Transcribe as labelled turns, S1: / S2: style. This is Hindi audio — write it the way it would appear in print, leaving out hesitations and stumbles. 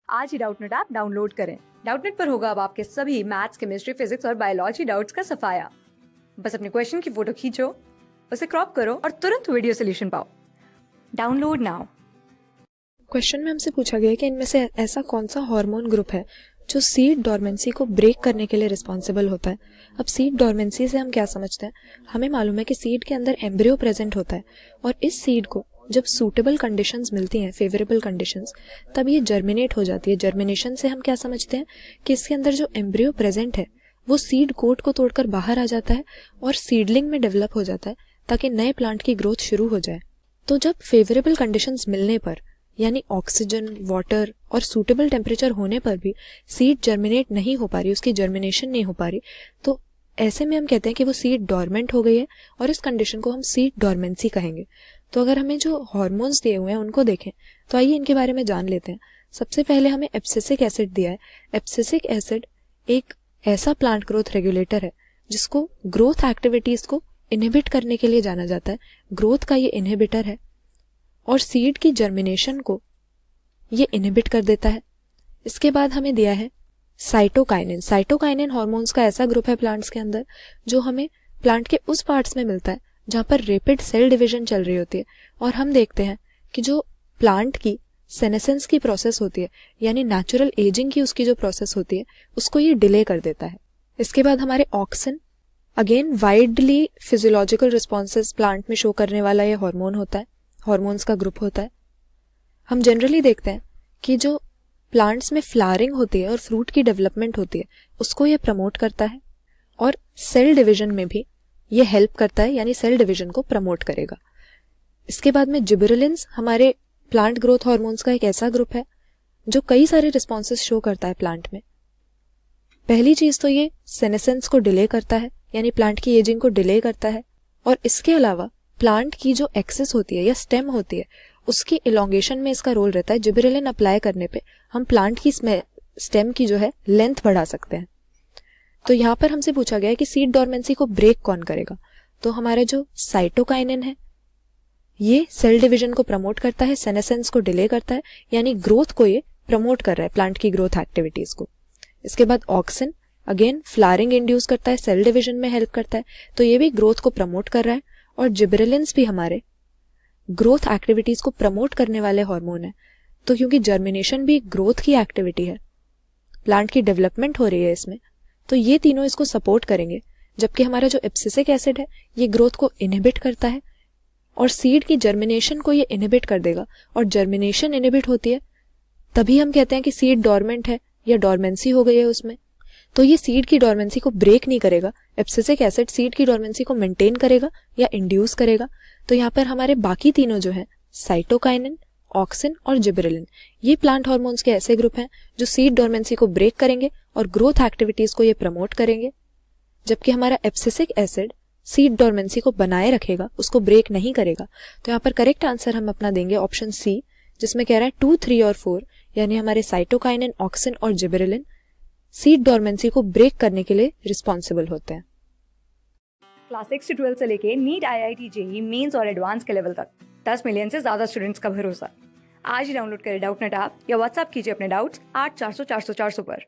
S1: आज ही डाउटनेट ऐप डाउनलोड करें। डाउटनेट पर होगा अब आपके सभी मैथ्स, केमिस्ट्री, फिजिक्स और बायोलॉजी डाउट्स का सफाया। बस अपने क्वेश्चन की फोटो खींचो, उसे क्रॉप करो और तुरंत वीडियो सोल्यूशन पाओ। Download now.
S2: क्वेश्चन में हमसे पूछा गया है कि इनमें से ऐसा कौन सा हार्मोन ग्रुप है जो सीड डोरमेंसी को ब्रेक करने के लिए रिस्पॉन्सिबल होता है। अब सीड डोरमेंसी से हम क्या समझते हैं, हमें मालूम है कि सीड के अंदर एम्ब्रियो प्रेजेंट होता है और इस सीड को जब सूटेबल कंडीशंस मिलती हैं, फेवरेबल कंडीशंस, तब ये जर्मिनेट हो जाती है। जर्मिनेशन से हम क्या समझते हैं कि इसके अंदर जो एम्ब्रियो प्रेजेंट है वो सीड कोट को तोड़कर बाहर आ जाता है और सीडलिंग में डेवलप हो जाता है ताकि नए प्लांट की ग्रोथ शुरू हो जाए। तो जब फेवरेबल कंडीशंस मिलने पर, यानी ऑक्सीजन, वाटर और सूटेबल टेम्परेचर होने पर भी सीड जर्मिनेट नहीं हो पा रही, उसकी जर्मिनेशन नहीं हो पा रही, तो ऐसे में हम कहते हैं कि वो सीड डोरमेंट हो गई है और इस कंडीशन को हम सीड डोरमेंसी कहेंगे। तो अगर हमें जो हार्मोन्स दिए हुए हैं उनको देखें तो आइए इनके बारे में जान लेते हैं। सबसे पहले हमें एब्सिसिक एसिड दिया है। एब्सिसिक एसिड एक ऐसा प्लांट ग्रोथ रेगुलेटर है जिसको ग्रोथ एक्टिविटीज को इनहिबिट करने के लिए जाना जाता है। ग्रोथ का ये इनहिबिटर है और सीड की जर्मिनेशन को ये इनहिबिट कर देता है। इसके बाद हमें दिया है साइटोकाइनिन। साइटोकाइनिन हार्मोन्स का ऐसा ग्रुप है प्लांट्स के अंदर जो हमें प्लांट के उस पार्ट्स में मिलता है जहां पर रैपिड सेल डिवीजन चल रही होती है और हम देखते हैं कि जो प्लांट की सेनेसेंस की प्रोसेस होती है, यानी नेचुरल एजिंग की उसकी जो प्रोसेस होती है, उसको ये डिले कर देता है। इसके बाद हमारे auxin, again widely physiological responses plant में शो करने वाला ये हार्मोन होता है, हार्मोन्स का ग्रुप होता है। हम जनरली देखते हैं कि जो प्लांट्स में फ्लावरिंग होती है और फ्रूट की डेवलपमेंट होती है उसको ये प्रमोट करता है और सेल डिवीजन में भी ये हेल्प करता है, यानी सेल डिवीजन को प्रमोट करेगा। इसके बाद में जिबरेलिन्स हमारे प्लांट ग्रोथ हार्मोन्स का एक ऐसा ग्रुप है जो कई सारे रिस्पॉन्सेस शो करता है प्लांट में। पहली चीज तो ये सेनेसेंस को डिले करता है, यानी प्लांट की एजिंग को डिले करता है, और इसके अलावा प्लांट की जो एक्सेस होती है या स्टेम होती है उसकी इलोंगेशन में इसका रोल रहता है। जिबरेलिन अप्लाई करने पे हम प्लांट की स्टेम की जो है लेंथ बढ़ा सकते हैं। तो यहाँ पर हमसे पूछा गया है कि सीड डोरमेंसी को ब्रेक कौन करेगा। तो हमारा जो साइटोकाइनिन है ये सेल डिवीजन को प्रमोट करता है, सेनेसेंस को डिले करता है, यानी ग्रोथ को ये प्रमोट कर रहा है, प्लांट की ग्रोथ एक्टिविटीज को। इसके बाद ऑक्सिन अगेन फ्लावरिंग इंड्यूस करता है, सेल डिवीजन में हेल्प करता है, तो ये भी ग्रोथ को प्रमोट कर रहा है। और जिबरेलिन्स भी हमारे ग्रोथ एक्टिविटीज को प्रमोट करने वाले हार्मोन है। तो क्योंकि जर्मिनेशन भी ग्रोथ की एक्टिविटी है, प्लांट की डेवलपमेंट हो रही है इसमें, तो ये तीनों इसको सपोर्ट करेंगे। जबकि हमारा जो एब्सिसिक एसिड है ये ग्रोथ को इनहिबिट करता है और सीड की जर्मिनेशन को ये इनहिबिट कर देगा, और जर्मिनेशन इनहिबिट होती है तभी हम कहते हैं कि सीड डोरमेंट है या डोरमेंसी हो गई है उसमें। तो ये सीड की डोरमेंसी को ब्रेक नहीं करेगा। एब्सिसिक एसिड सीड की डोरमेंसी को मेंटेन करेगा या इंड्यूस करेगा। तो यहाँ पर हमारे बाकी तीनों जो है साइटोकाइनिन, ऑक्सिन और जिबरेलिन, ये प्लांट हार्मोन्स के ऐसे ग्रुप हैं जो सीड डोरमेंसी को ब्रेक करेंगे और ग्रोथ एक्टिविटीज को ये प्रमोट करेंगे। जबकि हमारा एब्सिसिक एसिड सीड डोरमेंसी को बनाए रखेगा, उसको ब्रेक नहीं करेगा। तो यहाँ पर करेक्ट आंसर हम अपना देंगे ऑप्शन सी, जिसमें कह रहा है 2, 3 और 4, यानी हमारे साइटोकाइनिन, ऑक्सिन और जिबरेलिन सीड डोरमेंसी को ब्रेक करने के लिए रिस्पॉन्सिबल होते हैं।
S1: क्लास 6 से 12 से लेके नीट, IIT, JEE मेंस और एडवांस के लेवल तक 10 मिलियन से ज्यादा स्टूडेंट्स का भरोसा। आज ही डाउनलोड करें डाउटनेट ऐप या व्हाट्सएप कीजिए अपने डाउट्स 8400 400 400 पर।